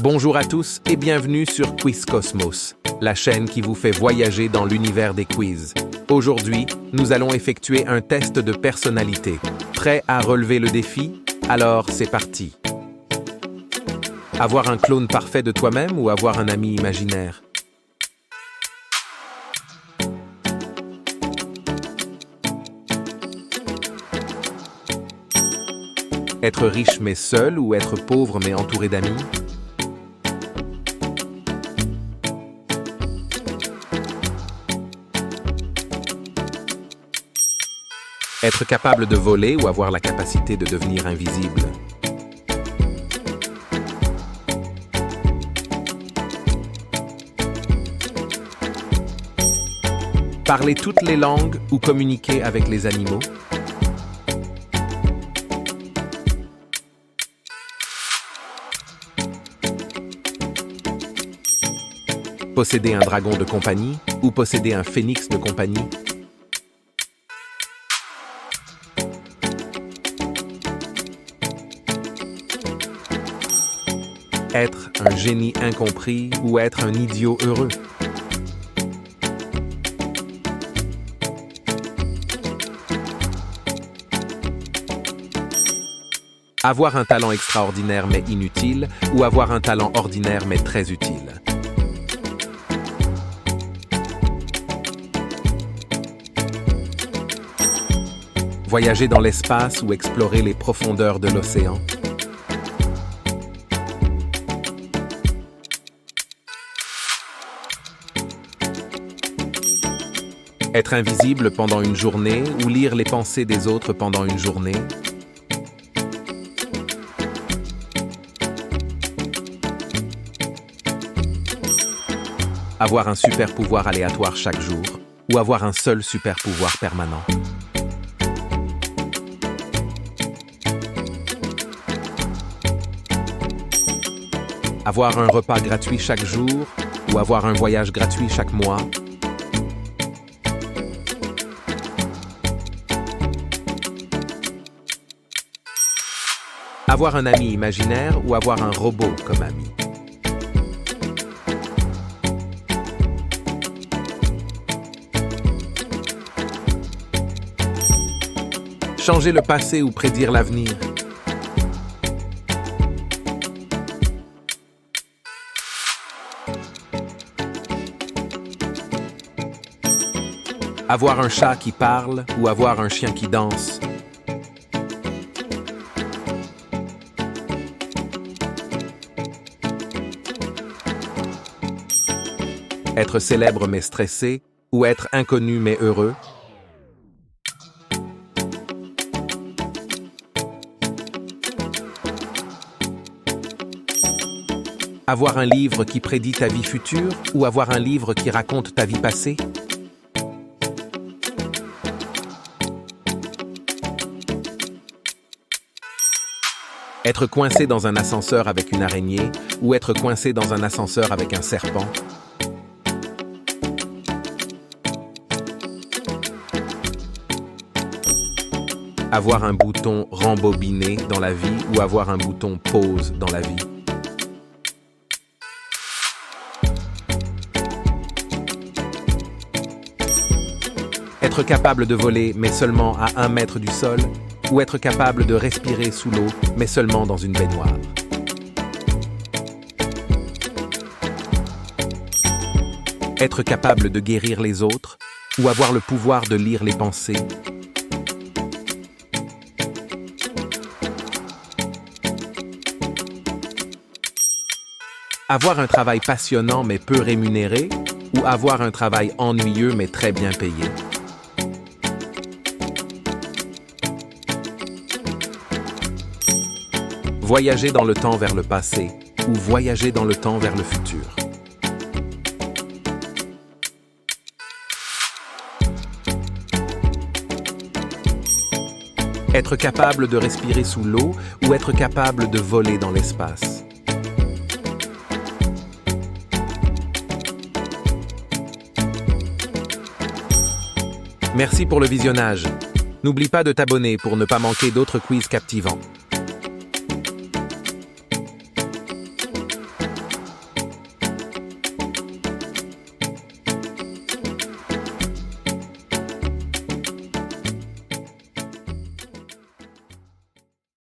Bonjour à tous et bienvenue sur Quiz Cosmos, la chaîne qui vous fait voyager dans l'univers des quiz. Aujourd'hui, nous allons effectuer un test de personnalité. Prêt à relever le défi? Alors, c'est parti. Avoir un clone parfait de toi-même ou avoir un ami imaginaire? Être riche mais seul ou être pauvre mais entouré d'amis? Être capable de voler ou avoir la capacité de devenir invisible? Parler toutes les langues ou communiquer avec les animaux? Posséder un dragon de compagnie ou posséder un phénix de compagnie? Être un génie incompris ou être un idiot heureux? Avoir un talent extraordinaire mais inutile ou avoir un talent ordinaire mais très utile? Voyager dans l'espace ou explorer les profondeurs de l'océan? Être invisible pendant une journée ou lire les pensées des autres pendant une journée? Avoir un super pouvoir aléatoire chaque jour ou avoir un seul super pouvoir permanent? Avoir un repas gratuit chaque jour ou avoir un voyage gratuit chaque mois? Avoir un ami imaginaire ou avoir un robot comme ami? Changer le passé ou prédire l'avenir? Avoir un chat qui parle ou avoir un chien qui danse? Être célèbre mais stressé ou être inconnu mais heureux? Avoir un livre qui prédit ta vie future ou avoir un livre qui raconte ta vie passée? Être coincé dans un ascenseur avec une araignée ou être coincé dans un ascenseur avec un serpent? Avoir un bouton rembobiné dans la vie ou avoir un bouton pause dans la vie? Être capable de voler mais seulement à 1 mètre du sol ou être capable de respirer sous l'eau mais seulement dans une baignoire? Être capable de guérir les autres ou avoir le pouvoir de lire les pensées? Avoir un travail passionnant mais peu rémunéré ou avoir un travail ennuyeux mais très bien payé? Voyager dans le temps vers le passé ou voyager dans le temps vers le futur? Être capable de respirer sous l'eau ou être capable de voler dans l'espace? Merci pour le visionnage. N'oublie pas de t'abonner pour ne pas manquer d'autres quiz captivants.